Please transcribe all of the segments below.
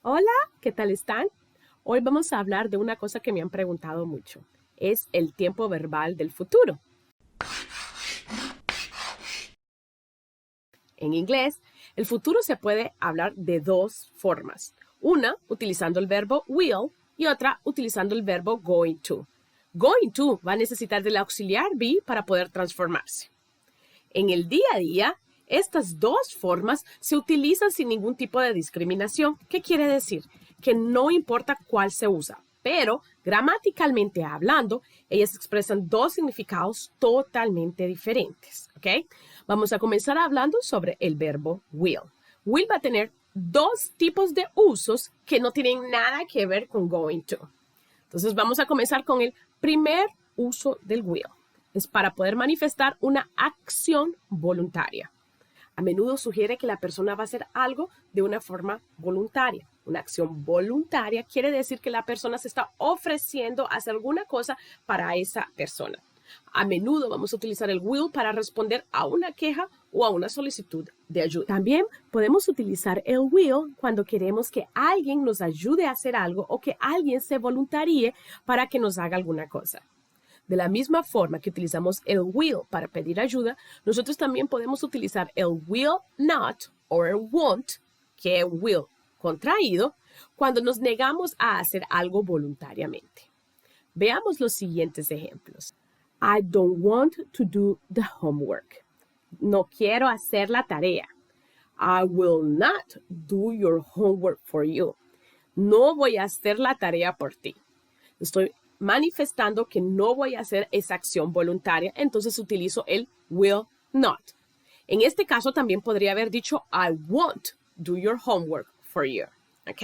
Hola, ¿qué tal están? Hoy vamos a hablar de una cosa que me han preguntado mucho. Es el tiempo verbal del futuro. En inglés, el futuro se puede hablar de dos formas. Una utilizando el verbo will y otra utilizando el verbo going to. Going to va a necesitar del auxiliar be para poder transformarse. En el día a día, estas dos formas se utilizan sin ningún tipo de discriminación. ¿Qué quiere decir? Que no importa cuál se usa, pero gramaticalmente hablando, ellas expresan dos significados totalmente diferentes. ¿Ok? Vamos a comenzar hablando sobre el verbo will. Will va a tener dos tipos de usos que no tienen nada que ver con going to. Entonces vamos a comenzar con el primer uso del will. Es para poder manifestar una acción voluntaria. A menudo sugiere que la persona va a hacer algo de una forma voluntaria. Una acción voluntaria quiere decir que la persona se está ofreciendo a hacer alguna cosa para esa persona. A menudo vamos a utilizar el will para responder a una queja o a una solicitud de ayuda. También podemos utilizar el will cuando queremos que alguien nos ayude a hacer algo o que alguien se voluntaríe para que nos haga alguna cosa. De la misma forma que utilizamos el will para pedir ayuda, nosotros también podemos utilizar el will not o el won't, que es will contraído, cuando nos negamos a hacer algo voluntariamente. Veamos los siguientes ejemplos. I don't want to do the homework. No quiero hacer la tarea. I will not do your homework for you. No voy a hacer la tarea por ti. Estoy manifestando que no voy a hacer esa acción voluntaria, entonces utilizo el will not. En este caso también podría haber dicho I won't do your homework for you. ¿Ok?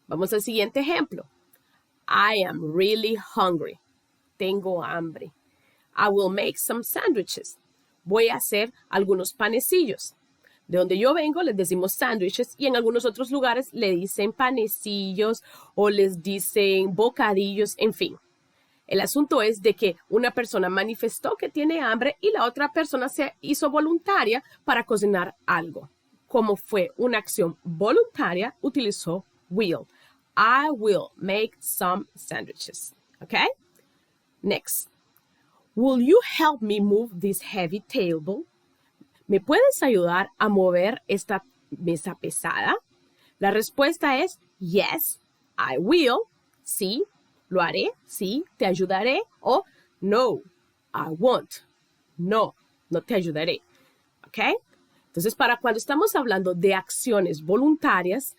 Vamos al siguiente ejemplo. I am really hungry. Tengo hambre. I will make some sandwiches. Voy a hacer algunos panecillos. De donde yo vengo les decimos sándwiches y en algunos otros lugares le dicen panecillos o les dicen bocadillos, en fin. El asunto es de que una persona manifestó que tiene hambre y la otra persona se hizo voluntaria para cocinar algo. Como fue una acción voluntaria, utilizó will. I will make some sandwiches. Okay? Next. Will you help me move this heavy table? ¿Me puedes ayudar a mover esta mesa pesada? La respuesta es yes, I will. Sí, lo haré. Sí, te ayudaré. O no, I won't. No, no te ayudaré. ¿Ok? Entonces, para cuando estamos hablando de acciones voluntarias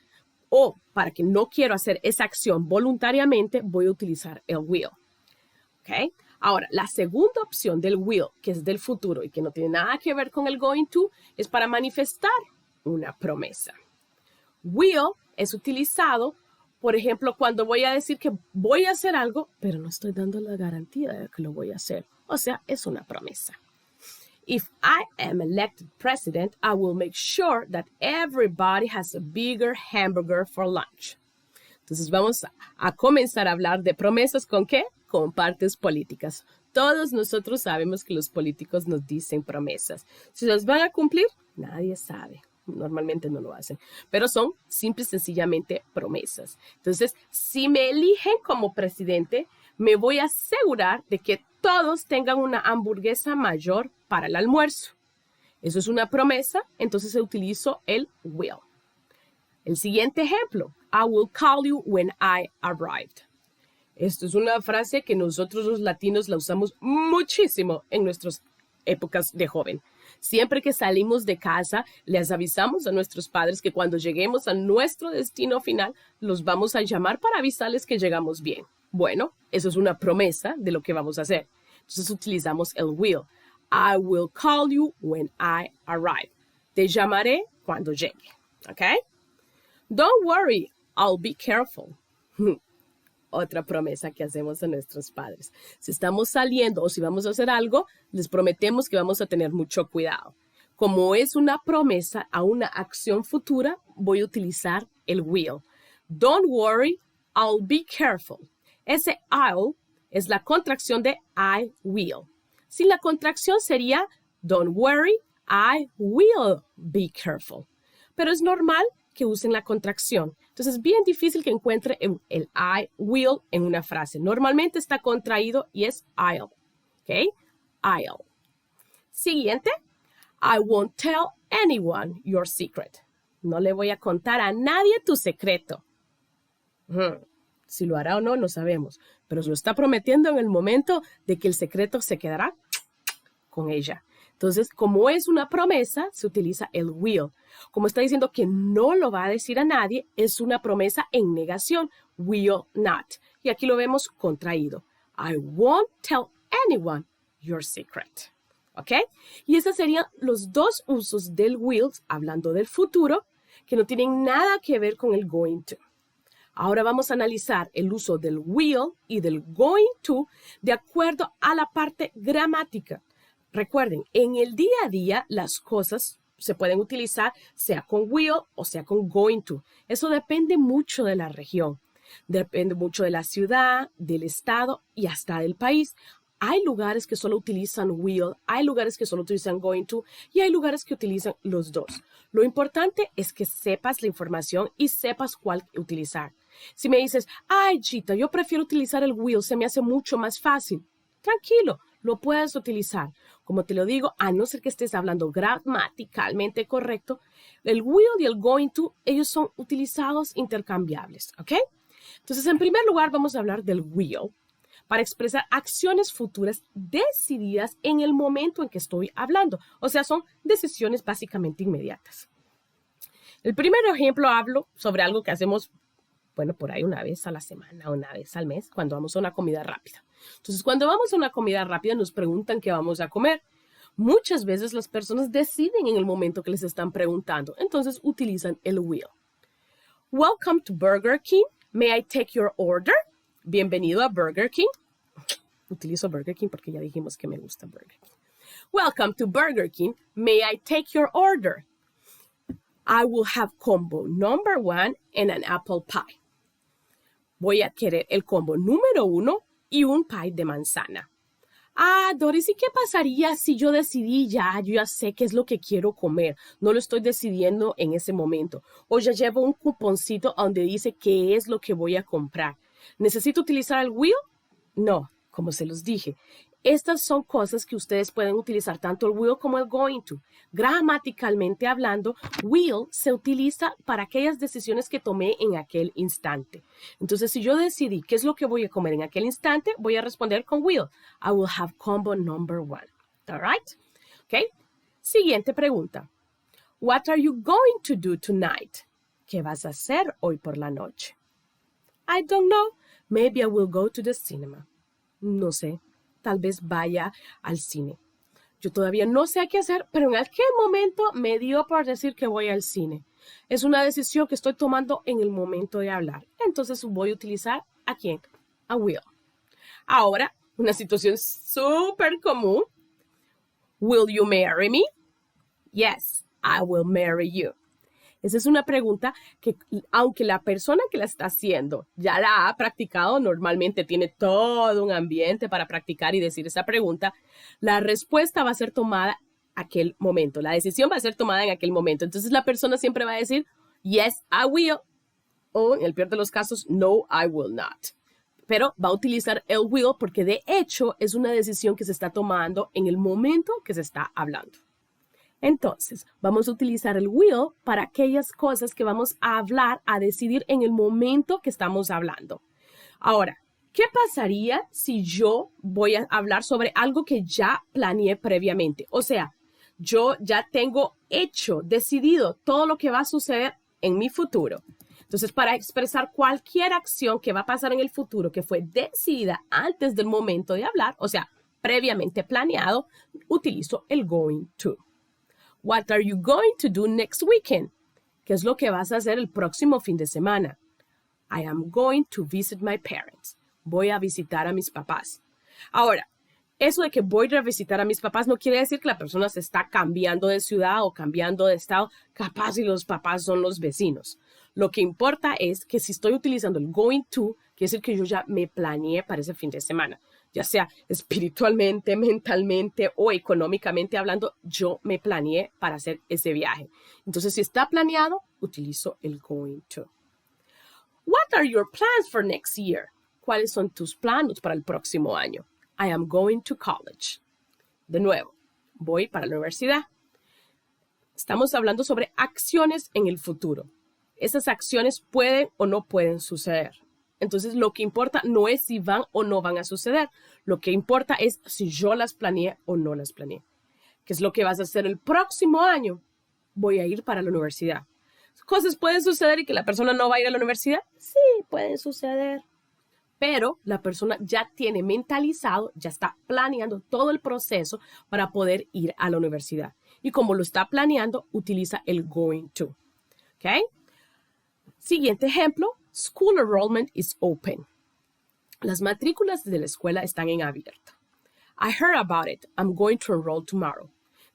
o para que no quiero hacer esa acción voluntariamente, voy a utilizar el will. ¿Ok? Ahora, la segunda opción del will, que es del futuro y que no tiene nada que ver con el going to, es para manifestar una promesa. Will es utilizado, por ejemplo, cuando voy a decir que voy a hacer algo, pero no estoy dando la garantía de que lo voy a hacer. O sea, es una promesa. If I am elected president, I will make sure that everybody has a bigger hamburger for lunch. Entonces vamos a comenzar a hablar de promesas ¿con qué? Con partes políticas. Todos nosotros sabemos que los políticos nos dicen promesas. Si las van a cumplir, nadie sabe. Normalmente no lo hacen. Pero son simple y sencillamente promesas. Entonces, si me eligen como presidente, me voy a asegurar de que todos tengan una hamburguesa mayor para el almuerzo. Eso es una promesa, entonces utilizo el will. El siguiente ejemplo, I will call you when I arrived. Esto es una frase que nosotros los latinos la usamos muchísimo en nuestras épocas de joven. Siempre que salimos de casa, les avisamos a nuestros padres que cuando lleguemos a nuestro destino final, los vamos a llamar para avisarles que llegamos bien. Bueno, eso es una promesa de lo que vamos a hacer. Entonces utilizamos el will. I will call you when I arrive. Te llamaré cuando llegue. ¿Ok? Don't worry, I'll be careful. Otra promesa que hacemos a nuestros padres. Si estamos saliendo o si vamos a hacer algo, les prometemos que vamos a tener mucho cuidado. Como es una promesa a una acción futura, voy a utilizar el will. Don't worry, I'll be careful. Ese I'll es la contracción de I will. Sin la contracción sería don't worry, I will be careful. Pero es normal que usen la contracción. Entonces es bien difícil que encuentre el I will en una frase. Normalmente está contraído y es I'll. ¿Ok? I'll. Siguiente. I won't tell anyone your secret. No le voy a contar a nadie tu secreto. Si lo hará o no, no sabemos. Pero se lo está prometiendo en el momento de que el secreto se quedará con ella. Entonces, como es una promesa, se utiliza el will. Como está diciendo que no lo va a decir a nadie, es una promesa en negación. Will not. Y aquí lo vemos contraído. I won't tell anyone your secret. ¿Ok? Y esos serían los dos usos del will, hablando del futuro, que no tienen nada que ver con el going to. Ahora vamos a analizar el uso del will y del going to de acuerdo a la parte gramática. Recuerden, en el día a día las cosas se pueden utilizar sea con will o sea con going to. Eso depende mucho de la región, depende mucho de la ciudad, del estado y hasta del país. Hay lugares que solo utilizan will, hay lugares que solo utilizan going to y hay lugares que utilizan los dos. Lo importante es que sepas la información y sepas cuál utilizar. Si me dices, ay, Chita, yo prefiero utilizar el will, se me hace mucho más fácil. Tranquilo, lo puedes utilizar. Como te lo digo, a no ser que estés hablando gramaticalmente correcto, el will y el going to, ellos son utilizados intercambiables, ¿ok? Entonces, en primer lugar, vamos a hablar del will para expresar acciones futuras decididas en el momento en que estoy hablando. O sea, son decisiones básicamente inmediatas. El primer ejemplo hablo sobre algo que hacemos, bueno, por ahí una vez a la semana, una vez al mes, cuando vamos a una comida rápida. Entonces, cuando vamos a una comida rápida, nos preguntan qué vamos a comer. Muchas veces las personas deciden en el momento que les están preguntando. Entonces, utilizan el will. Welcome to Burger King. May I take your order? Bienvenido a Burger King. Utilizo Burger King porque ya dijimos que me gusta Burger King. Welcome to Burger King. May I take your order? I will have combo number 1 and an apple pie. Voy a querer el combo número 1 y un pie de manzana. Ah, Doris, ¿y qué pasaría si yo decidí yo ya sé qué es lo que quiero comer? No lo estoy decidiendo en ese momento. O ya llevo un cuponcito donde dice qué es lo que voy a comprar. ¿Necesito utilizar el will? No, como se los dije. Estas son cosas que ustedes pueden utilizar tanto el will como el going to. Gramaticalmente hablando, will se utiliza para aquellas decisiones que tomé en aquel instante. Entonces, si yo decidí qué es lo que voy a comer en aquel instante, voy a responder con will. I will have combo number 1. All right? Okay. Siguiente pregunta. What are you going to do tonight? ¿Qué vas a hacer hoy por la noche? I don't know. Maybe I will go to the cinema. No sé. Tal vez vaya al cine. Yo todavía no sé qué hacer, pero en aquel momento me dio por decir que voy al cine. Es una decisión que estoy tomando en el momento de hablar. Entonces voy a utilizar ¿a quién? A will. Ahora, una situación súper común. Will you marry me? Yes, I will marry you. Esa es una pregunta que, aunque la persona que la está haciendo ya la ha practicado, normalmente tiene todo un ambiente para practicar y decir esa pregunta, la respuesta va a ser tomada en aquel momento. La decisión va a ser tomada en aquel momento. Entonces, la persona siempre va a decir, yes, I will. O, en el peor de los casos, no, I will not. Pero va a utilizar el will porque, de hecho, es una decisión que se está tomando en el momento que se está hablando. Entonces, vamos a utilizar el will para aquellas cosas que vamos a hablar, a decidir en el momento que estamos hablando. Ahora, ¿qué pasaría si yo voy a hablar sobre algo que ya planeé previamente? O sea, yo ya tengo hecho, decidido todo lo que va a suceder en mi futuro. Entonces, para expresar cualquier acción que va a pasar en el futuro que fue decidida antes del momento de hablar, o sea, previamente planeado, utilizo el going to. What are you going to do next weekend? ¿Qué es lo que vas a hacer el próximo fin de semana? I am going to visit my parents. Voy a visitar a mis papás. Ahora, eso de que voy a visitar a mis papás no quiere decir que la persona se está cambiando de ciudad o cambiando de estado. Capaz si los papás son los vecinos. Lo que importa es que si estoy utilizando el going to, quiere decir que yo ya me planeé para ese fin de semana. Ya sea espiritualmente, mentalmente o económicamente hablando, yo me planeé para hacer ese viaje. Entonces, si está planeado, utilizo el going to. What are your plans for next year? ¿Cuáles son tus planos para el próximo año? I am going to college. De nuevo, voy para la universidad. Estamos hablando sobre acciones en el futuro. Esas acciones pueden o no pueden suceder. Entonces, lo que importa no es si van o no van a suceder. Lo que importa es si yo las planeé o no las planeé. ¿Qué es lo que vas a hacer el próximo año? Voy a ir para la universidad. ¿Cosas pueden suceder y que la persona no va a ir a la universidad? Sí, pueden suceder. Pero la persona ya tiene mentalizado, ya está planeando todo el proceso para poder ir a la universidad. Y como lo está planeando, utiliza el going to. ¿Ok? Siguiente ejemplo. School enrollment is open. Las matrículas de la escuela están en abierto. I heard about it. I'm going to enroll tomorrow.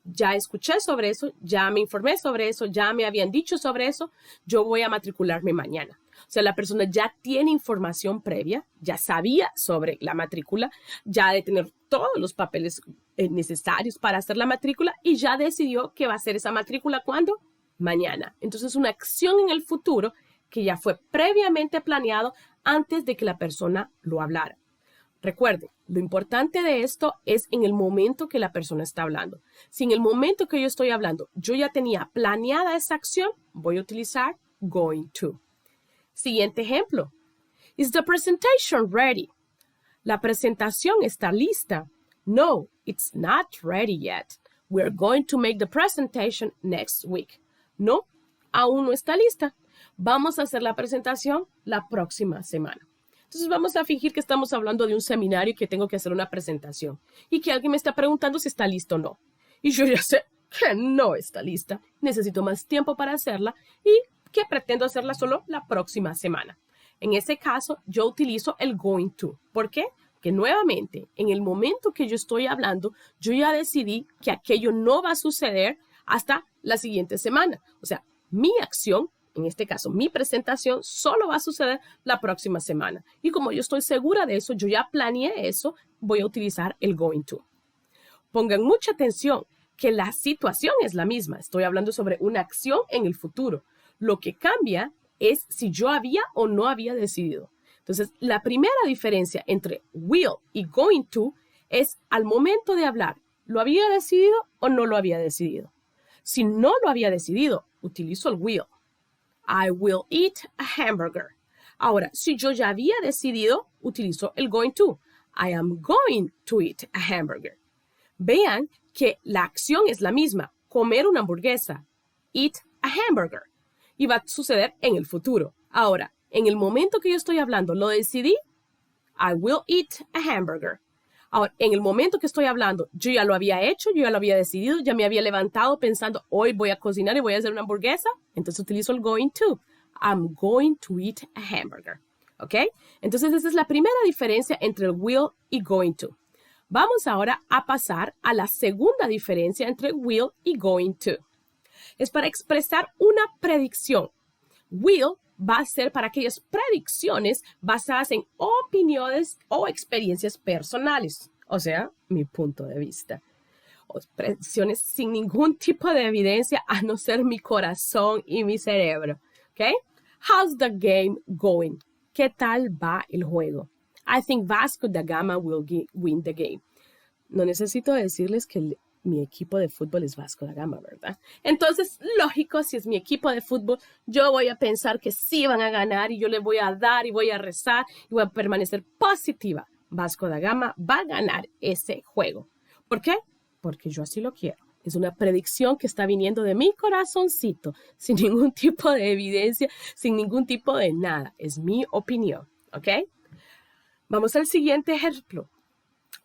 Ya escuché sobre eso, ya me informé sobre eso, ya me habían dicho sobre eso, yo voy a matricularme mañana. O sea, la persona ya tiene información previa, ya sabía sobre la matrícula, ya ha de tener todos los papeles necesarios para hacer la matrícula y ya decidió que va a hacer esa matrícula ¿cuándo? Mañana. Entonces, una acción en el futuro que ya fue previamente planeado antes de que la persona lo hablara. Recuerden, lo importante de esto es en el momento que la persona está hablando. Si en el momento que yo estoy hablando, yo ya tenía planeada esa acción, voy a utilizar going to. Siguiente ejemplo. Is the presentation ready? La presentación está lista. No, it's not ready yet. We're going to make the presentation next week. No, aún no está lista. Vamos a hacer la presentación la próxima semana. Entonces vamos a fingir que estamos hablando de un seminario y que tengo que hacer una presentación y que alguien me está preguntando si está listo o no. Y yo ya sé que no está lista. Necesito más tiempo para hacerla y que pretendo hacerla solo la próxima semana. En ese caso, yo utilizo el going to. ¿Por qué? Porque nuevamente, en el momento que yo estoy hablando, yo ya decidí que aquello no va a suceder hasta la siguiente semana. O sea, mi acción, en este caso, mi presentación solo va a suceder la próxima semana. Y como yo estoy segura de eso, yo ya planeé eso, voy a utilizar el going to. Pongan mucha atención que la situación es la misma. Estoy hablando sobre una acción en el futuro. Lo que cambia es si yo había o no había decidido. Entonces, la primera diferencia entre will y going to es al momento de hablar, ¿lo había decidido o no lo había decidido? Si no lo había decidido, utilizo el will. I will eat a hamburger. Ahora, si yo ya había decidido, utilizo el going to. I am going to eat a hamburger. Vean que la acción es la misma, comer una hamburguesa, eat a hamburger, y va a suceder en el futuro. Ahora, en el momento que yo estoy hablando, lo decidí, I will eat a hamburger. Ahora, en el momento que estoy hablando, yo ya lo había hecho, yo ya lo había decidido, ya me había levantado pensando, hoy voy a cocinar y voy a hacer una hamburguesa, entonces utilizo el going to. I'm going to eat a hamburger. ¿Ok? Entonces, esa es la primera diferencia entre el will y going to. Vamos ahora a pasar a la segunda diferencia entre will y going to. Es para expresar una predicción. Will va a ser para aquellas predicciones basadas en opiniones o experiencias personales, o sea, mi punto de vista. O predicciones sin ningún tipo de evidencia a no ser mi corazón y mi cerebro. ¿Ok? How's the game going? ¿Qué tal va el juego? I think Vasco da Gama will win the game. No necesito decirles que mi equipo de fútbol es Vasco da Gama, ¿verdad? Entonces, lógico, si es mi equipo de fútbol, yo voy a pensar que sí van a ganar y yo le voy a dar y voy a rezar y voy a permanecer positiva. Vasco da Gama va a ganar ese juego. ¿Por qué? Porque yo así lo quiero. Es una predicción que está viniendo de mi corazoncito, sin ningún tipo de evidencia, sin ningún tipo de nada. Es mi opinión, ¿ok? Vamos al siguiente ejemplo.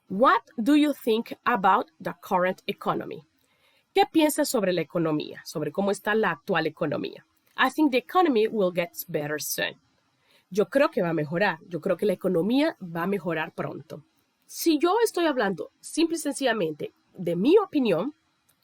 What do you think about the current economy? ¿Qué piensas sobre la economía? Sobre cómo está la actual economía. I think the economy will get better soon. Yo creo que va a mejorar. Yo creo que la economía va a mejorar pronto. Si yo estoy hablando simple y sencillamente de mi opinión,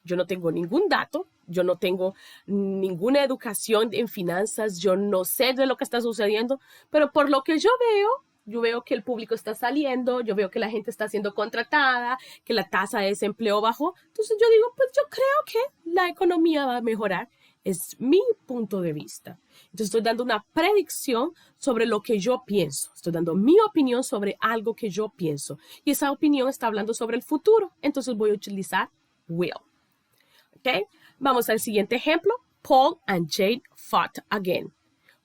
yo no tengo ningún dato, yo no tengo ninguna educación en finanzas, yo no sé de lo que está sucediendo, pero por lo que yo veo que el público está saliendo, yo veo que la gente está siendo contratada, que la tasa de desempleo bajó. Entonces yo digo, pues yo creo que la economía va a mejorar. Es mi punto de vista. Entonces estoy dando una predicción sobre lo que yo pienso. Estoy dando mi opinión sobre algo que yo pienso. Y esa opinión está hablando sobre el futuro. Entonces voy a utilizar will. ¿Ok? Vamos al siguiente ejemplo. Paul and Jane fought again.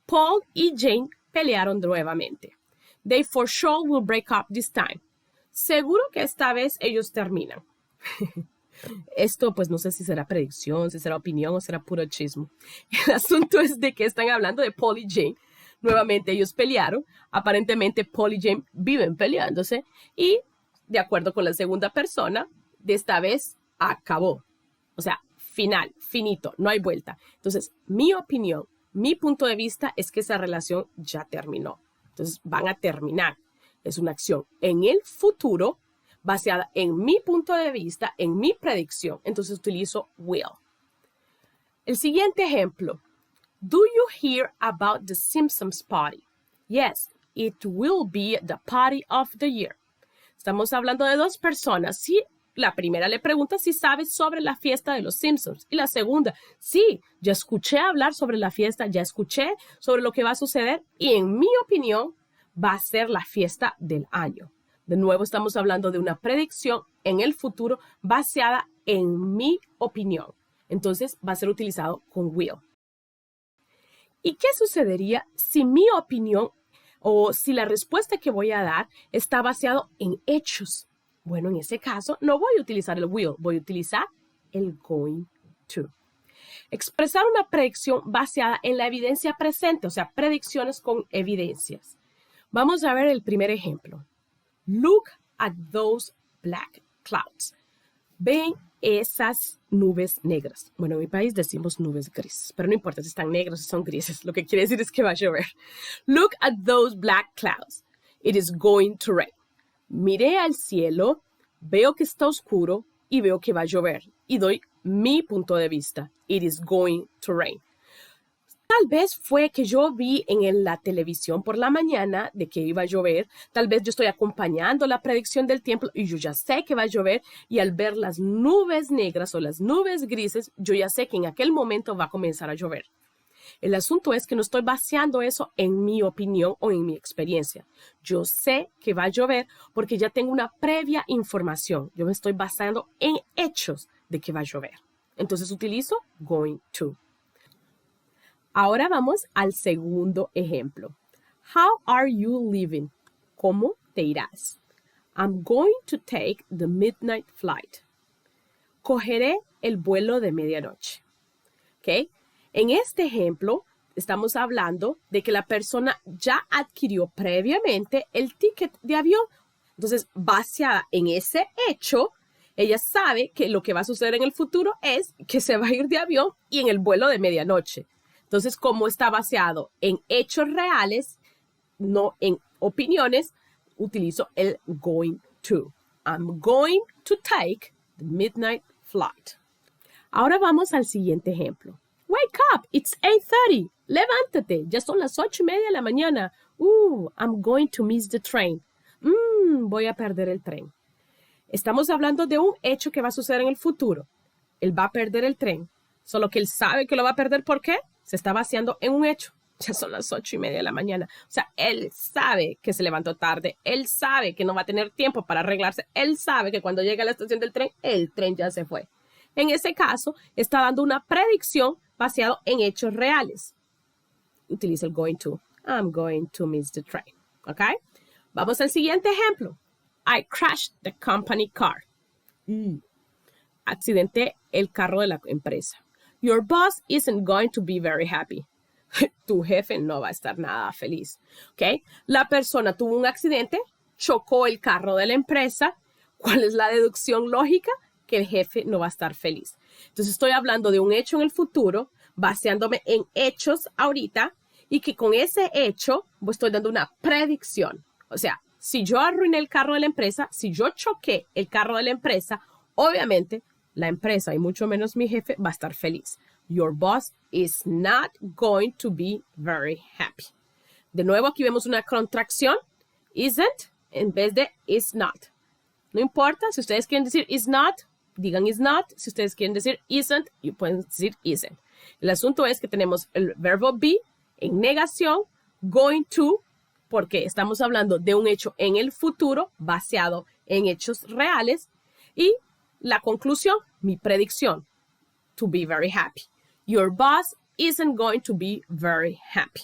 Paul y Jane pelearon nuevamente. They for sure will break up this time. Seguro que esta vez ellos terminan. Esto pues no sé si será predicción, si será opinión o será puro chismo. El asunto es de que están hablando de Paul y Jane. Nuevamente ellos pelearon. Aparentemente Paul y Jane viven peleándose. Y de acuerdo con la segunda persona, de esta vez acabó. O sea, final, finito, no hay vuelta. Entonces, mi opinión, mi punto de vista es que esa relación ya terminó. Entonces, van a terminar. Es una acción en el futuro basada en mi punto de vista, en mi predicción. Entonces, utilizo will. El siguiente ejemplo. Do you hear about the Simpsons party? Yes, it will be the party of the year. Estamos hablando de dos personas. Sí, la primera le pregunta si sabe sobre la fiesta de los Simpsons. Y la segunda, sí, ya escuché hablar sobre la fiesta, ya escuché sobre lo que va a suceder y en mi opinión va a ser la fiesta del año. De nuevo estamos hablando de una predicción en el futuro basada en mi opinión. Entonces va a ser utilizado con will. ¿Y qué sucedería si mi opinión o si la respuesta que voy a dar está basado en hechos? Bueno, en ese caso no voy a utilizar el will, voy a utilizar el going to. Expresar una predicción basada en la evidencia presente, o sea, predicciones con evidencias. Vamos a ver el primer ejemplo. Look at those black clouds. Ven esas nubes negras. Bueno, en mi país decimos nubes grises, pero no importa si están negras o son grises. Lo que quiere decir es que va a llover. Look at those black clouds. It is going to rain. Miré al cielo, veo que está oscuro y veo que va a llover. Y doy mi punto de vista. It is going to rain. Tal vez fue que yo vi en la televisión por la mañana de que iba a llover. Tal vez yo estoy acompañando la predicción del tiempo y yo ya sé que va a llover. Y al ver las nubes negras o las nubes grises, yo ya sé que en aquel momento va a comenzar a llover. El asunto es que no estoy baseando eso en mi opinión o en mi experiencia. Yo sé que va a llover porque ya tengo una previa información. Yo me estoy basando en hechos de que va a llover. Entonces utilizo going to. Ahora vamos al segundo ejemplo. How are you living? ¿Cómo te irás? I'm going to take the midnight flight. Cogeré el vuelo de medianoche. ¿Ok? En este ejemplo, estamos hablando de que la persona ya adquirió previamente el ticket de avión. Entonces, basada en ese hecho, ella sabe que lo que va a suceder en el futuro es que se va a ir de avión y en el vuelo de medianoche. Entonces, como está basado en hechos reales, no en opiniones, utilizo el going to. I'm going to take the midnight flight. Ahora vamos al siguiente ejemplo. Wake up, it's 8:30. Levántate, ya son las 8:30 de la mañana. I'm going to miss the train. Voy a perder el tren. Estamos hablando de un hecho que va a suceder en el futuro. Él va a perder el tren, solo que él sabe que lo va a perder. ¿Por qué? Se está basando en un hecho. Ya son las 8:30 de la mañana. O sea, él sabe que se levantó tarde. Él sabe que no va a tener tiempo para arreglarse. Él sabe que cuando llegue a la estación del tren, el tren ya se fue. En ese caso, está dando una predicción basada en hechos reales. Utiliza el going to. I'm going to miss the train. ¿Ok? Vamos al siguiente ejemplo. I crashed the company car. Accidenté el carro de la empresa. Your boss isn't going to be very happy. Tu jefe no va a estar nada feliz. ¿Ok? La persona tuvo un accidente, chocó el carro de la empresa. ¿Cuál es la deducción lógica? Que el jefe no va a estar feliz. Entonces estoy hablando de un hecho en el futuro, basándome en hechos ahorita, y que con ese hecho estoy dando una predicción. O sea, si yo arruiné el carro de la empresa, si yo choqué el carro de la empresa, obviamente la empresa y mucho menos mi jefe va a estar feliz. Your boss is not going to be very happy. De nuevo aquí vemos una contracción, isn't, en vez de is not. No importa, si ustedes quieren decir is not, digan is not. Si ustedes quieren decir isn't, pueden decir isn't. El asunto es que tenemos el verbo be en negación, going to, porque estamos hablando de un hecho en el futuro basado en hechos reales, y la conclusión, mi predicción, to be very happy. Your boss isn't going to be very happy.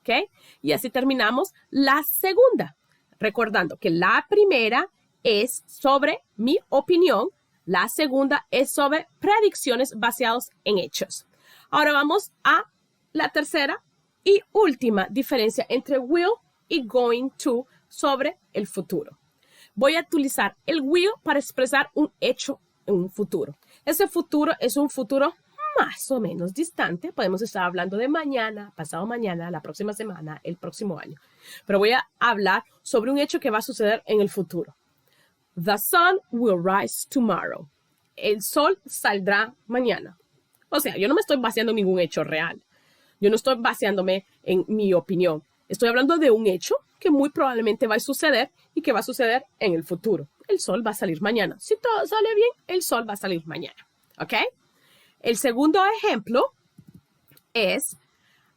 ¿Ok? Y así terminamos la segunda. Recordando que la primera es sobre mi opinión, la segunda es sobre predicciones basadas en hechos. Ahora vamos a la tercera y última diferencia entre will y going to sobre el futuro. Voy a utilizar el will para expresar un hecho en un futuro. Ese futuro es un futuro más o menos distante. Podemos estar hablando de mañana, pasado mañana, la próxima semana, el próximo año. Pero voy a hablar sobre un hecho que va a suceder en el futuro. The sun will rise tomorrow. El sol saldrá mañana. O sea, yo no me estoy basando en ningún hecho real. Yo no estoy basándome en mi opinión. Estoy hablando de un hecho que muy probablemente va a suceder y que va a suceder en el futuro. El sol va a salir mañana. Si todo sale bien, el sol va a salir mañana. ¿Ok? El segundo ejemplo es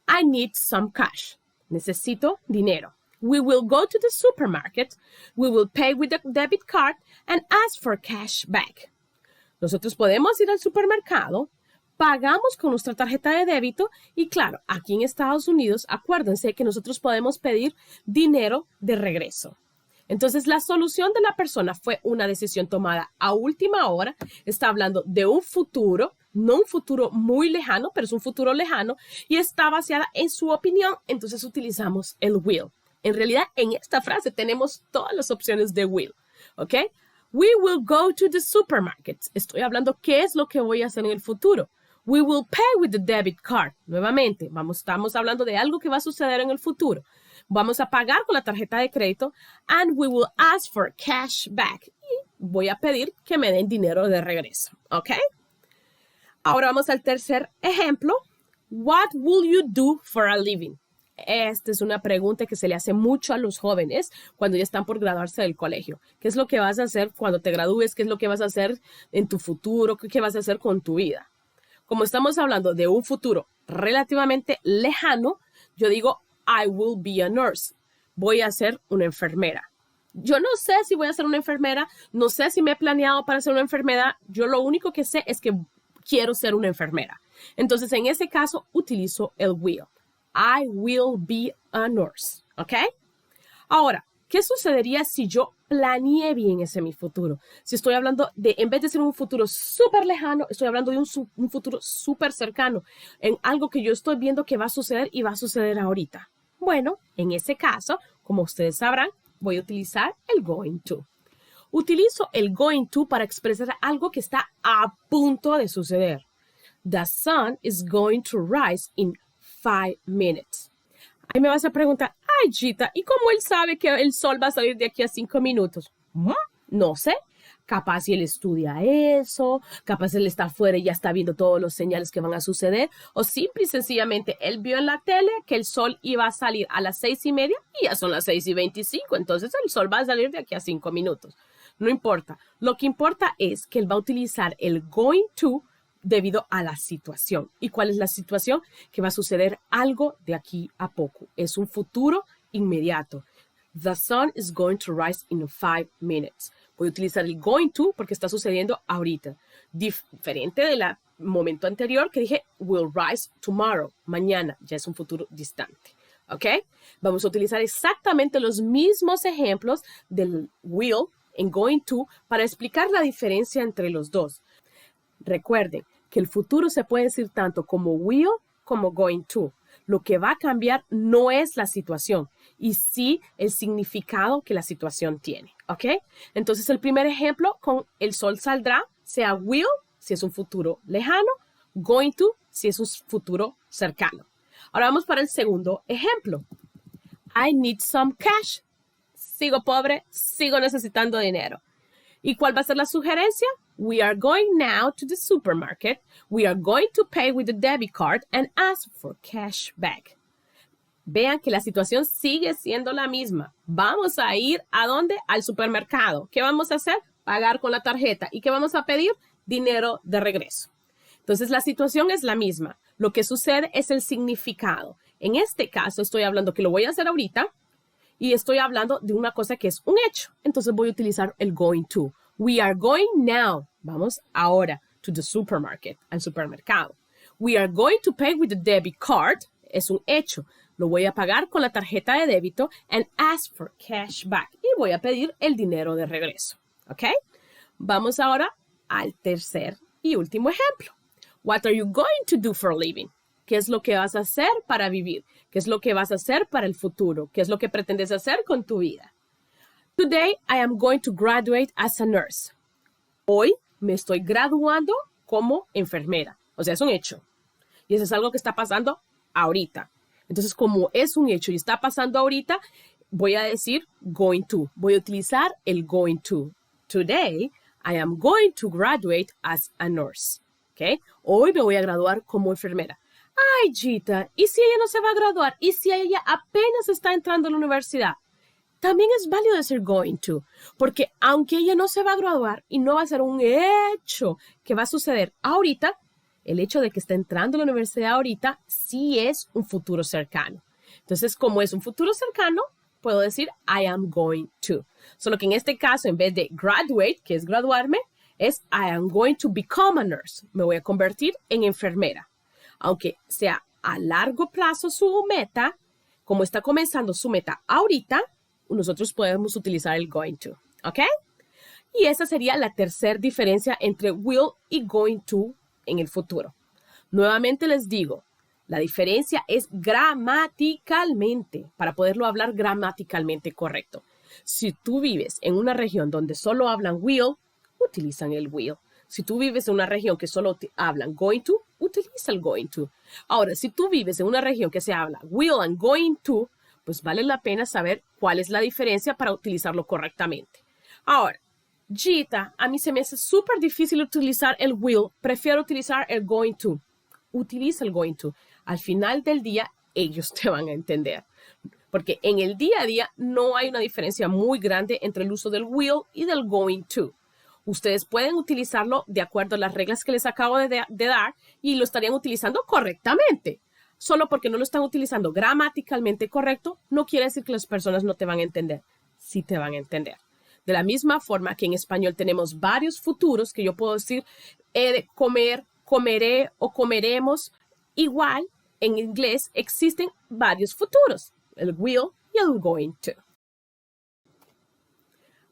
I need some cash. Necesito dinero. We will go to the supermarket. We will pay with a debit card and ask for cash back. Nosotros podemos ir al supermercado, pagamos con nuestra tarjeta de débito y claro, aquí en Estados Unidos, acuérdense que nosotros podemos pedir dinero de regreso. Entonces, la solución de la persona fue una decisión tomada a última hora. Está hablando de un futuro, no un futuro muy lejano, pero es un futuro lejano y está basada en su opinión. Entonces, utilizamos el will. En realidad, en esta frase tenemos todas las opciones de will. ¿Ok? We will go to the supermarket. Estoy hablando qué es lo que voy a hacer en el futuro. We will pay with the debit card. Nuevamente, estamos hablando de algo que va a suceder en el futuro. Vamos a pagar con la tarjeta de crédito and we will ask for cash back. Y voy a pedir que me den dinero de regreso. ¿Ok? Ahora vamos al tercer ejemplo. What will you do for a living? Esta es una pregunta que se le hace mucho a los jóvenes cuando ya están por graduarse del colegio. ¿Qué es lo que vas a hacer cuando te gradúes? ¿Qué es lo que vas a hacer en tu futuro? ¿Qué vas a hacer con tu vida? Como estamos hablando de un futuro relativamente lejano, yo digo, I will be a nurse. Voy a ser una enfermera. Yo no sé si voy a ser una enfermera, no sé si me he planeado para ser una enfermera. Yo lo único que sé es que quiero ser una enfermera. Entonces, en ese caso, utilizo el will. I will be a nurse. ¿Ok? Ahora, ¿qué sucedería si yo planeé bien ese mi futuro? Si estoy hablando de, en vez de ser un futuro súper lejano, estoy hablando de un futuro súper cercano, en algo que yo estoy viendo que va a suceder y va a suceder ahorita. Bueno, en ese caso, como ustedes sabrán, voy a utilizar el going to. Utilizo el going to para expresar algo que está a punto de suceder. The sun is going to rise in 5 minutes. Ahí me vas a preguntar, ay, Gita, ¿y cómo él sabe que el sol va a salir de aquí a 5 minutos? No sé. Capaz si él estudia eso, capaz él está afuera y ya está viendo todos los señales que van a suceder, o simple y sencillamente él vio en la tele que el sol iba a salir a las 6:30 y ya son las 6:25, entonces el sol va a salir de aquí a 5 minutos. No importa. Lo que importa es que él va a utilizar el going to debido a la situación. ¿Y cuál es la situación? Que va a suceder algo de aquí a poco. Es un futuro inmediato. The sun is going to rise in 5 minutes. Voy a utilizar el going to porque está sucediendo ahorita. Diferente del momento anterior que dije will rise tomorrow. Mañana. Ya es un futuro distante. ¿Ok? Vamos a utilizar exactamente los mismos ejemplos del will en going to para explicar la diferencia entre los dos. Recuerden que el futuro se puede decir tanto como will como going to. Lo que va a cambiar no es la situación y sí el significado que la situación tiene. ¿Ok? Entonces el primer ejemplo con el sol saldrá sea will si es un futuro lejano, going to si es un futuro cercano. Ahora vamos para el segundo ejemplo. I need some cash. Sigo pobre, sigo necesitando dinero. ¿Y cuál va a ser la sugerencia? We are going now to the supermarket. We are going to pay with the debit card and ask for cash back. Vean que la situación sigue siendo la misma. Vamos a ir ¿a dónde? Al supermercado. ¿Qué vamos a hacer? Pagar con la tarjeta. ¿Y qué vamos a pedir? Dinero de regreso. Entonces, la situación es la misma. Lo que sucede es el significado. En este caso, estoy hablando que lo voy a hacer ahorita y estoy hablando de una cosa que es un hecho. Entonces, voy a utilizar el going to. We are going now. Vamos ahora to the supermarket, al supermercado. We are going to pay with the debit card. Es un hecho. Lo voy a pagar con la tarjeta de débito and ask for cash back. Y voy a pedir el dinero de regreso. ¿Ok? Vamos ahora al tercer y último ejemplo. What are you going to do for a living? ¿Qué es lo que vas a hacer para vivir? ¿Qué es lo que vas a hacer para el futuro? ¿Qué es lo que pretendes hacer con tu vida? Today, I am going to graduate as a nurse. Hoy me estoy graduando como enfermera. O sea, es un hecho. Y eso es algo que está pasando ahorita. Entonces, como es un hecho y está pasando ahorita, voy a decir going to. Voy a utilizar el going to. Today, I am going to graduate as a nurse. ¿Okay? Hoy me voy a graduar como enfermera. Ay, Gita, ¿y si ella no se va a graduar? ¿Y si ella apenas está entrando a la universidad? También es válido decir going to, porque aunque ella no se va a graduar y no va a ser un hecho que va a suceder ahorita, el hecho de que está entrando a la universidad ahorita sí es un futuro cercano. Entonces, como es un futuro cercano, puedo decir I am going to. Solo que en este caso, en vez de graduate, que es graduarme, es I am going to become a nurse. Me voy a convertir en enfermera. Aunque sea a largo plazo su meta, como está comenzando su meta ahorita, nosotros podemos utilizar el going to. ¿Ok? Y esa sería la tercera diferencia entre will y going to en el futuro. Nuevamente les digo, la diferencia es gramaticalmente, para poderlo hablar gramaticalmente correcto. Si tú vives en una región donde solo hablan will, utilizan el will. Si tú vives en una región que solo hablan going to, utiliza el going to. Ahora, si tú vives en una región que se habla will and going to, pues vale la pena saber cuál es la diferencia para utilizarlo correctamente. Ahora, Gita, a mí se me hace súper difícil utilizar el will, prefiero utilizar el going to. Utiliza el going to. Al final del día, ellos te van a entender. Porque en el día a día no hay una diferencia muy grande entre el uso del will y del going to. Ustedes pueden utilizarlo de acuerdo a las reglas que les acabo de dar y lo estarían utilizando correctamente. Solo porque no lo están utilizando gramaticalmente correcto, no quiere decir que las personas no te van a entender. Sí te van a entender. De la misma forma que en español tenemos varios futuros que yo puedo decir he de comer, comeré o comeremos. Igual, en inglés existen varios futuros, el will y el going to.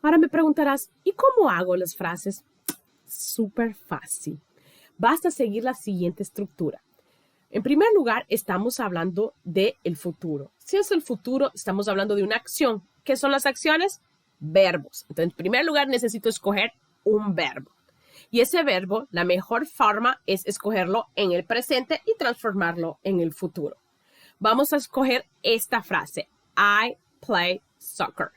Ahora me preguntarás, ¿y cómo hago las frases? Súper fácil. Basta seguir la siguiente estructura. En primer lugar, estamos hablando del futuro. Si es el futuro, estamos hablando de una acción. ¿Qué son las acciones? Verbos. Entonces, en primer lugar, necesito escoger un verbo. Y ese verbo, la mejor forma es escogerlo en el presente y transformarlo en el futuro. Vamos a escoger esta frase. I play soccer.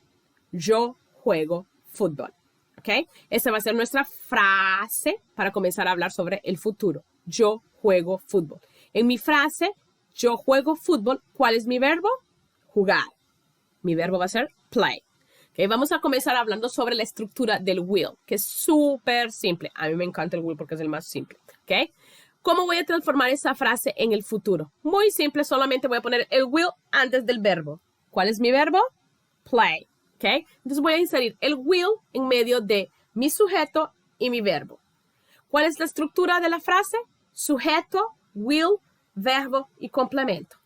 Yo juego fútbol. ¿Ok? Esa va a ser nuestra frase para comenzar a hablar sobre el futuro. Yo juego fútbol. En mi frase, yo juego fútbol, ¿cuál es mi verbo? Jugar. Mi verbo va a ser play. Okay, vamos a comenzar hablando sobre la estructura del will, que es súper simple. A mí me encanta el will porque es el más simple. Okay. ¿Cómo voy a transformar esa frase en el futuro? Muy simple, solamente voy a poner el will antes del verbo. ¿Cuál es mi verbo? Play. Okay. Entonces voy a inserir el will en medio de mi sujeto y mi verbo. ¿Cuál es la estructura de la frase? Sujeto, will, verbo y complemento.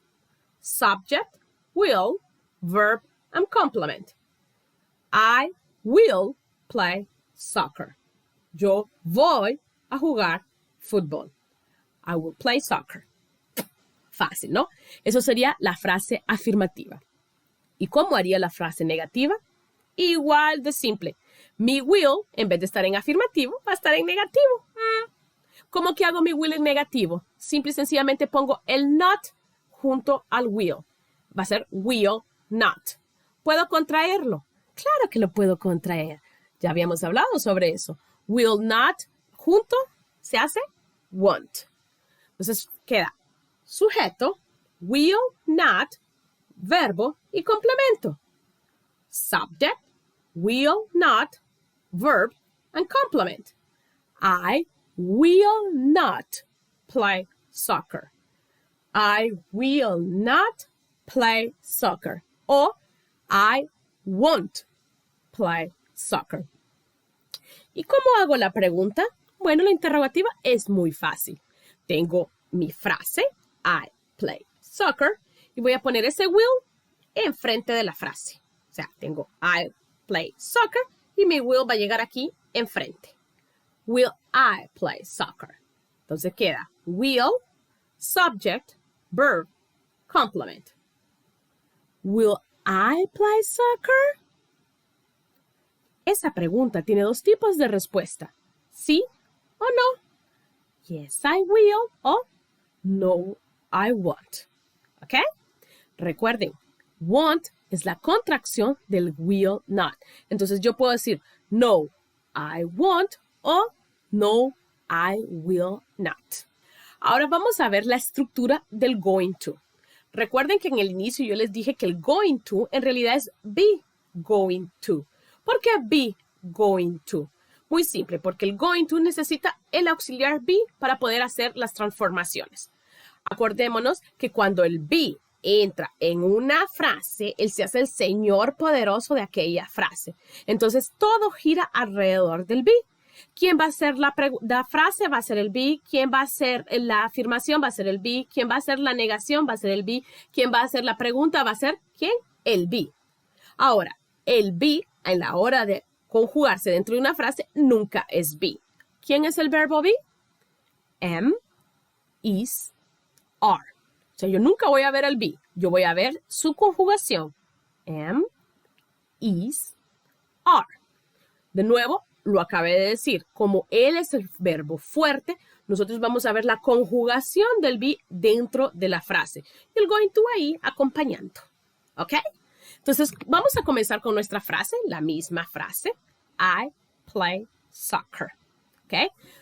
Subject, will, verb and complement. I will play soccer. Yo voy a jugar fútbol. I will play soccer. Fácil, ¿no? Eso sería la frase afirmativa. ¿Y cómo haría la frase negativa? Igual de simple. Mi will, en vez de estar en afirmativo, va a estar en negativo. ¿Cómo que hago mi will en negativo? Simple y sencillamente pongo el not junto al will. Va a ser will not. ¿Puedo contraerlo? Claro que lo puedo contraer. Ya habíamos hablado sobre eso. Will not junto se hace won't. Entonces queda sujeto, will not, verbo y complemento. Subject, will not, verb and complement. I will not play soccer. I will not play soccer. O I won't play soccer. ¿Y cómo hago la pregunta? Bueno, la interrogativa es muy fácil. Tengo mi frase, I play soccer, y voy a poner ese will enfrente de la frase. O sea, tengo I play soccer y mi will va a llegar aquí enfrente. Will I play soccer? Entonces queda will, subject, verb, complement. Will I play soccer? Esa pregunta tiene dos tipos de respuesta. Sí o no. Yes, I will o no, I won't. ¿Ok? Recuerden, won't es la contracción del will not. Entonces yo puedo decir no, I won't o no, I will not. Ahora vamos a ver la estructura del going to. Recuerden que en el inicio yo les dije que el going to en realidad es be going to. ¿Por qué be going to? Muy simple, porque el going to necesita el auxiliar be para poder hacer las transformaciones. Acordémonos que cuando el be entra en una frase, él se hace el señor poderoso de aquella frase. Entonces, todo gira alrededor del be. ¿Quién va a hacer la frase? Va a ser el be. ¿Quién va a hacer la afirmación? Va a ser el be. ¿Quién va a hacer la negación? Va a ser el be. ¿Quién va a hacer la pregunta? Va a ser ¿quién? El be. Ahora, el be, en la hora de conjugarse dentro de una frase, nunca es be. ¿Quién es el verbo be? Am, is, are. O sea, yo nunca voy a ver el be. Yo voy a ver su conjugación. Am, is, are. De nuevo, lo acabé de decir. Como él es el verbo fuerte, nosotros vamos a ver la conjugación del be dentro de la frase. Y el going to ahí acompañando. ¿Ok? Entonces, vamos a comenzar con nuestra frase, la misma frase. I play soccer. ¿Ok?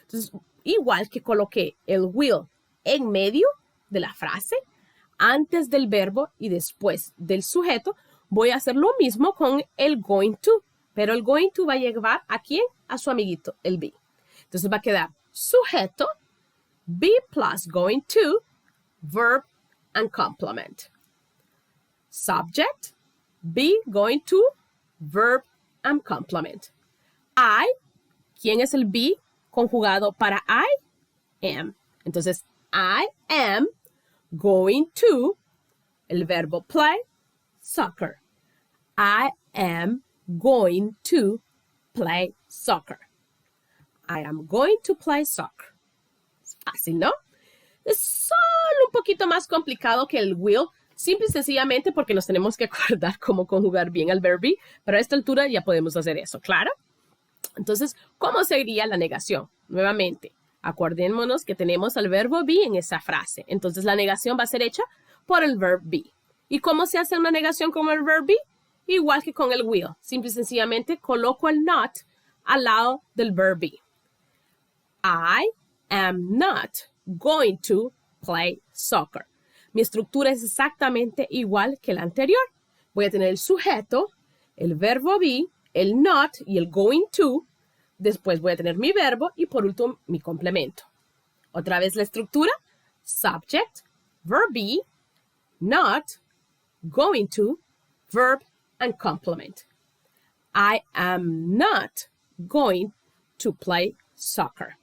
Entonces, igual que coloqué el will en medio de la frase, antes del verbo y después del sujeto, voy a hacer lo mismo con el going to. Pero el going to va a llevar ¿a quién? A su amiguito, el be. Entonces va a quedar sujeto, be plus going to, verb and complement. Subject, be going to, verb and complement. I, ¿quién es el be conjugado para I? Am. Entonces, I am going to, el verbo play, soccer. I am going to play soccer. I am going to play soccer. Es fácil, ¿no? Es solo un poquito más complicado que el will, simple y sencillamente porque nos tenemos que acordar cómo conjugar bien el verbo be, pero a esta altura ya podemos hacer eso, ¿claro? Entonces, ¿cómo sería la negación? Nuevamente, acordémonos que tenemos el verbo be en esa frase. Entonces, la negación va a ser hecha por el verbo be. ¿Y cómo se hace una negación con el verbo be? Igual que con el will. Simple y sencillamente coloco el not al lado del verbo be. I am not going to play soccer. Mi estructura es exactamente igual que la anterior. Voy a tener el sujeto, el verbo be, el not y el going to. Después voy a tener mi verbo y por último mi complemento. Otra vez la estructura. Subject, verb be, not, going to, verb and complement. I am not going to play soccer.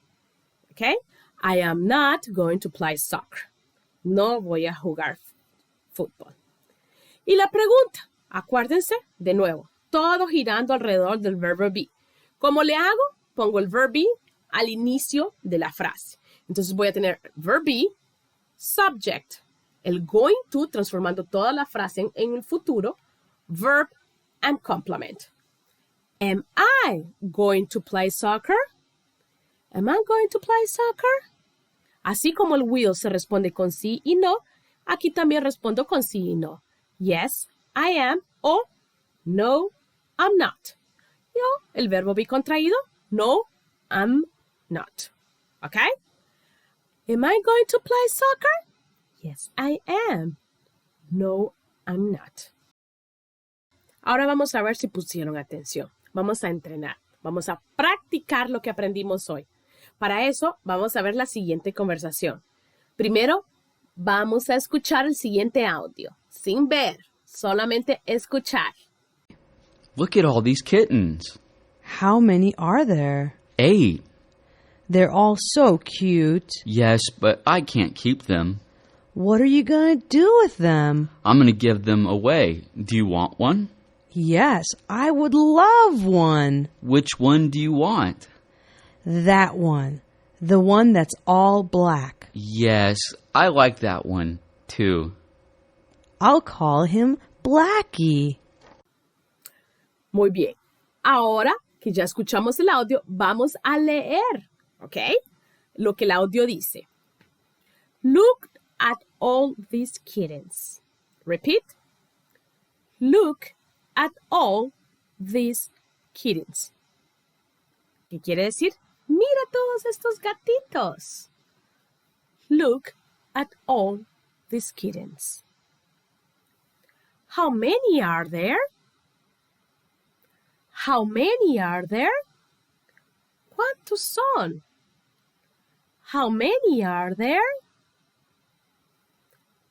Okay? I am not going to play soccer. No voy a jugar fútbol. Y la pregunta, acuérdense, de nuevo, todo girando alrededor del verbo be. ¿Cómo le hago? Pongo el verbo be al inicio de la frase. Entonces voy a tener verb be, subject, el going to, transformando toda la frase en el futuro, verb and complement. Am I going to play soccer? Am I going to play soccer? Así como el will se responde con sí y no, aquí también respondo con sí y no. Yes, I am o no, I'm not. Yo, el verbo be contraído, no, I'm not. ¿Ok? Am I going to play soccer? Yes, I am. No, I'm not. Ahora vamos a ver si pusieron atención. Vamos a entrenar. Vamos a practicar lo que aprendimos hoy. Para eso, vamos a ver la siguiente conversación. Primero, vamos a escuchar el siguiente audio, sin ver, solamente escuchar. Look at all these kittens. How many are there? 8. They're all so cute. Yes, but I can't keep them. What are you going to do with them? I'm going to give them away. Do you want one? Yes, I would love one. Which one do you want? That one. The one that's all black. Yes, I like that one, too. I'll call him Blackie. Muy bien. Ahora que ya escuchamos el audio, vamos a leer, ¿ok? Lo que el audio dice. Look at all these kittens. Repeat. Look at all these kittens. ¿Qué quiere decir? Mira todos estos gatitos. Look at all these kittens. How many are there? How many are there? ¿Cuántos son? How many are there?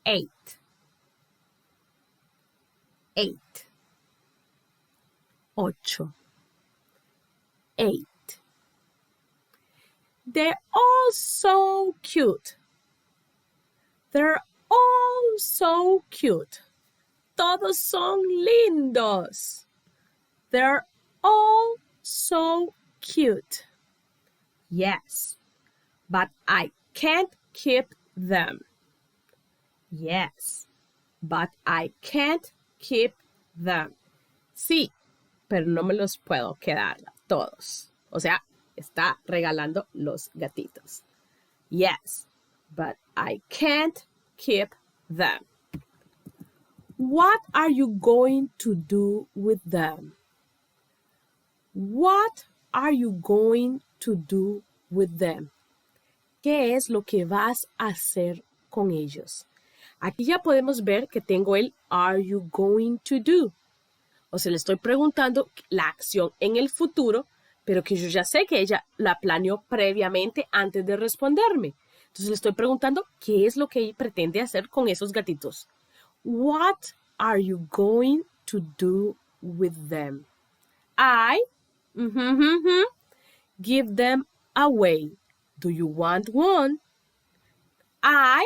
8. 8. 8. 8. They're all so cute. They're all so cute. Todos son lindos. They're all so cute. Yes, but I can't keep them. Yes, but I can't keep them. Sí, pero no me los puedo quedar todos. O sea, está regalando los gatitos. Yes, but I can't keep them. What are you going to do with them? What are you going to do with them? ¿Qué es lo que vas a hacer con ellos? Aquí ya podemos ver que tengo el are you going to do. O sea, le estoy preguntando la acción en el futuro, pero que yo ya sé que ella la planeó previamente antes de responderme. Entonces le estoy preguntando qué es lo que ella pretende hacer con esos gatitos. What are you going to do with them? I give them away. Do you want one? I,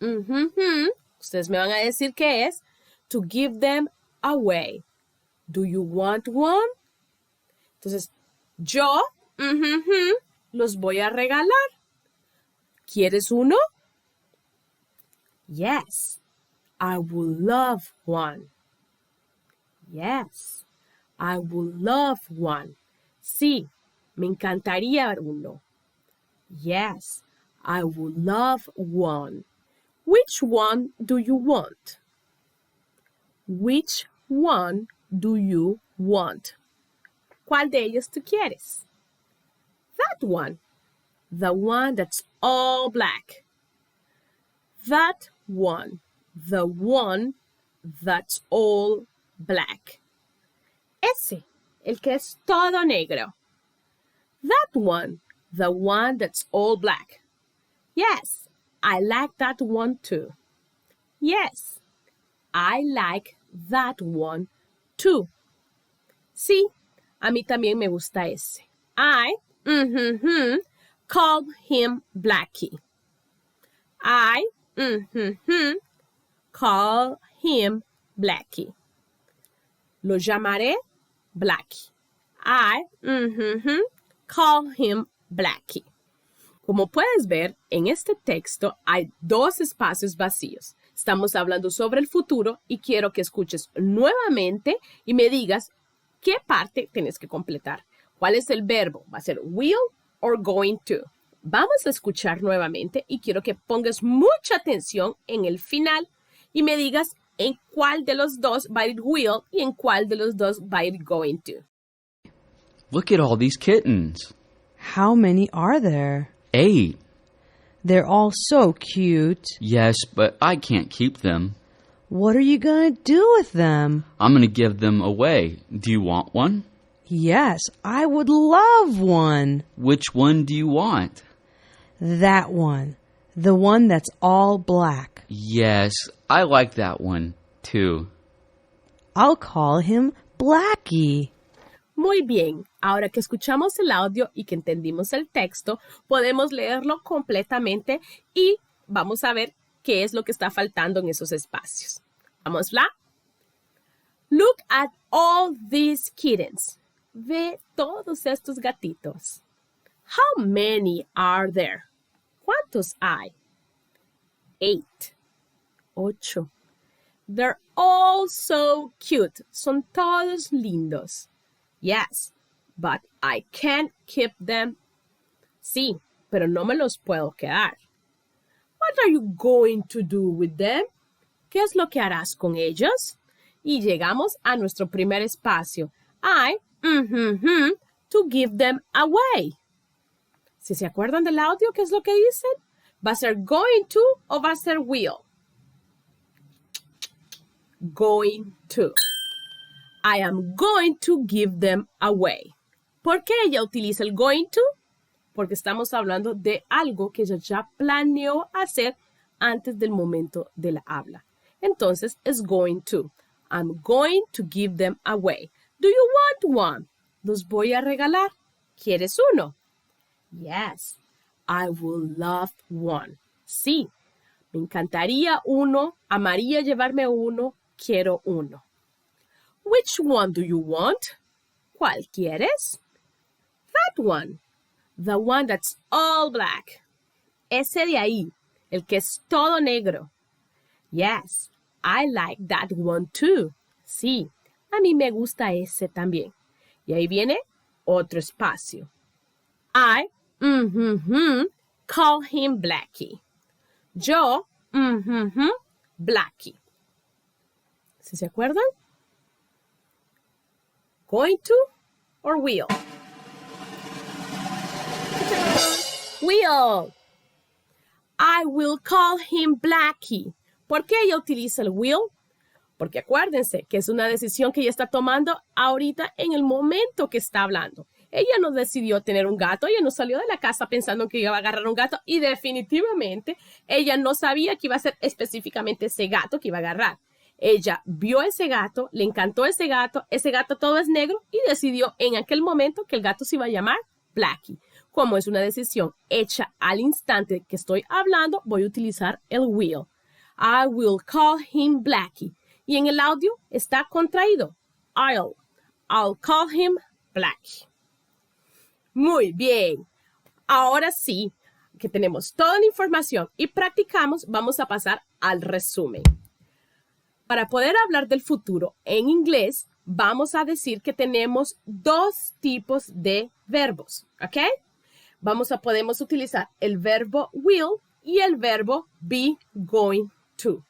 ustedes me van a decir qué es, to give them away. Do you want one? Entonces, yo, los voy a regalar. ¿Quieres uno? Yes, I would love one. Yes, I would love one. Sí, me encantaría uno. Yes, I would love one. Which one do you want? Which one do you want? ¿Cuál de ellos tú quieres? That one. The one that's all black. That one. The one that's all black. Ese, el que es todo negro. That one. The one that's all black. Yes, I like that one too. Yes, I like that one too. Sí, a mí también me gusta ese. I, called him Blackie. I, call him Blackie. Lo llamaré Blackie. I, call him Blackie. Como puedes ver, en este texto hay 2 espacios vacíos. Estamos hablando sobre el futuro y quiero que escuches nuevamente y me digas qué parte tienes que completar. ¿Cuál es el verbo? ¿Va a ser will or going to? Vamos a escuchar nuevamente y quiero que pongas mucha atención en el final y me digas en cuál de los dos va a ir will y en cuál de los dos va a ir going to. Look at all these kittens. How many are there? 8. They're all so cute. Yes, but I can't keep them. What are you going to do with them? I'm going to give them away. Do you want one? Yes, I would love one. Which one do you want? That one. The one that's all black. Yes, I like that one, too. I'll call him Blackie. Muy bien, ahora que escuchamos el audio y que entendimos el texto, podemos leerlo completamente y vamos a ver qué es lo que está faltando en esos espacios. Vámosla. Look at all these kittens. Ve todos estos gatitos. How many are there? ¿Cuántos hay? 8. 8. They're all so cute. Son todos lindos. Yes, but I can't keep them. Sí, pero no me los puedo quedar. What are you going to do with them? ¿Qué es lo que harás con ellos? Y llegamos a nuestro primer espacio. To give them away. Si se acuerdan del audio, ¿qué es lo que dicen? ¿Va a ser going to o va a ser will? Going to. I am going to give them away. ¿Por qué ella utiliza el going to? Porque estamos hablando de algo que ella ya planeó hacer antes del momento de la habla. Entonces, es going to. I'm going to give them away. Do you want one? Los voy a regalar. ¿Quieres uno? Yes, I would love one. Sí, me encantaría uno. Amaría llevarme uno. Quiero uno. Which one do you want? ¿Cuál quieres? That one. The one that's all black. Ese de ahí, el que es todo negro. Yes, I like that one too. Sí, a mí me gusta ese también. Y ahí viene otro espacio. I, call him Blackie. Yo, Blackie. ¿Sí se acuerdan? Going to or will? Will. I will call him Blackie. ¿Por qué ella utiliza el will? Porque acuérdense que es una decisión que ella está tomando ahorita en el momento que está hablando. Ella no decidió tener un gato, ella no salió de la casa pensando que iba a agarrar un gato y definitivamente ella no sabía que iba a ser específicamente ese gato que iba a agarrar. Ella vio ese gato, le encantó ese gato todo es negro y decidió en aquel momento que el gato se iba a llamar Blackie. Como es una decisión hecha al instante que estoy hablando, voy a utilizar el will. I will call him Blackie. Y en el audio está contraído. I'll call him Blackie. Muy bien. Ahora sí que tenemos toda la información y practicamos, vamos a pasar al resumen. Para poder hablar del futuro en inglés, vamos a decir que tenemos dos tipos de verbos, ¿ok? Podemos utilizar el verbo will y el verbo be going to.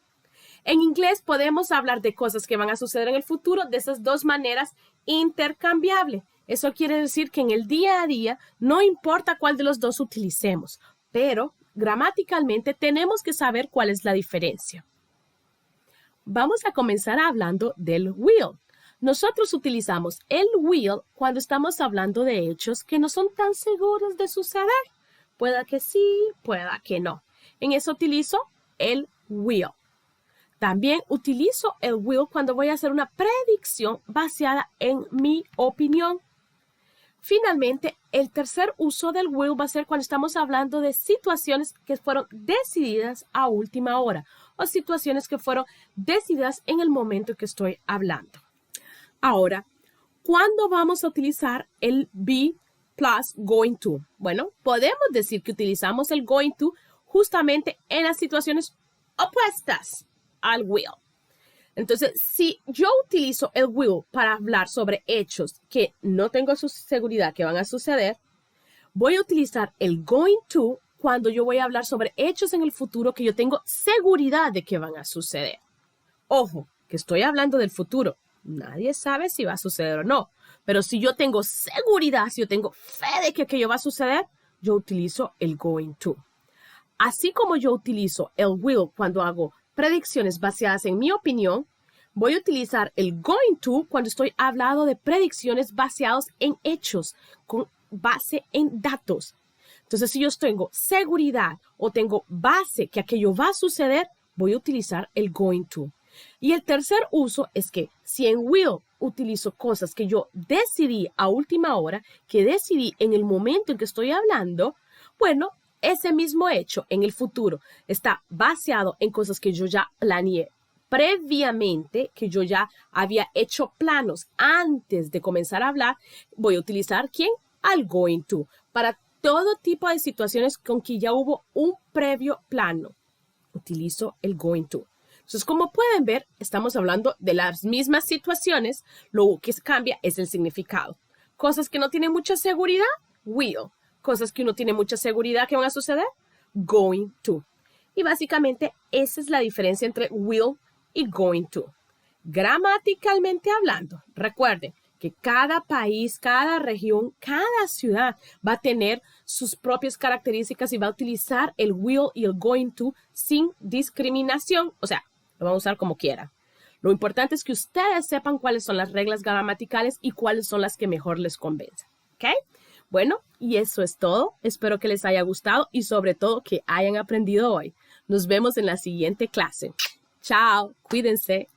En inglés podemos hablar de cosas que van a suceder en el futuro de esas dos maneras intercambiables. Eso quiere decir que en el día a día no importa cuál de los dos utilicemos, pero gramaticalmente tenemos que saber cuál es la diferencia. Vamos a comenzar hablando del will. Nosotros utilizamos el will cuando estamos hablando de hechos que no son tan seguros de suceder. Pueda que sí, pueda que no. En eso utilizo el will. También utilizo el will cuando voy a hacer una predicción basada en mi opinión. Finalmente, el tercer uso del will va a ser cuando estamos hablando de situaciones que fueron decididas a última hora o situaciones que fueron decididas en el momento que estoy hablando. Ahora, ¿cuándo vamos a utilizar el be plus going to? Bueno, podemos decir que utilizamos el going to justamente en las situaciones opuestas al will. Entonces, si yo utilizo el will para hablar sobre hechos que no tengo seguridad que van a suceder, voy a utilizar el going to cuando yo voy a hablar sobre hechos en el futuro que yo tengo seguridad de que van a suceder. Ojo, que estoy hablando del futuro. Nadie sabe si va a suceder o no. Pero si yo tengo seguridad, si yo tengo fe de que aquello va a suceder, yo utilizo el going to. Así como yo utilizo el will cuando hago predicciones basadas en mi opinión, voy a utilizar el going to cuando estoy hablando de predicciones basadas en hechos, con base en datos. Entonces, si yo tengo seguridad o tengo base que aquello va a suceder, voy a utilizar el going to. Y el tercer uso es que si en will utilizo cosas que yo decidí a última hora, que decidí en el momento en que estoy hablando, bueno, ese mismo hecho en el futuro está baseado en cosas que yo ya planeé previamente, que yo ya había hecho planos antes de comenzar a hablar. Voy a utilizar ¿quién? Al going to, para todo tipo de situaciones con que ya hubo un previo plano. Utilizo el going to. Entonces, como pueden ver, estamos hablando de las mismas situaciones, lo que cambia es el significado. Cosas que no tienen mucha seguridad, will. Cosas que uno tiene mucha seguridad que van a suceder, going to. Y básicamente esa es la diferencia entre will y going to. Gramaticalmente hablando, recuerden que cada país, cada región, cada ciudad va a tener sus propias características y va a utilizar el will y el going to sin discriminación. O sea, lo van a usar como quieran. Lo importante es que ustedes sepan cuáles son las reglas gramaticales y cuáles son las que mejor les convencen. ¿Ok? Bueno, y eso es todo. Espero que les haya gustado y sobre todo que hayan aprendido hoy. Nos vemos en la siguiente clase. Chao, cuídense.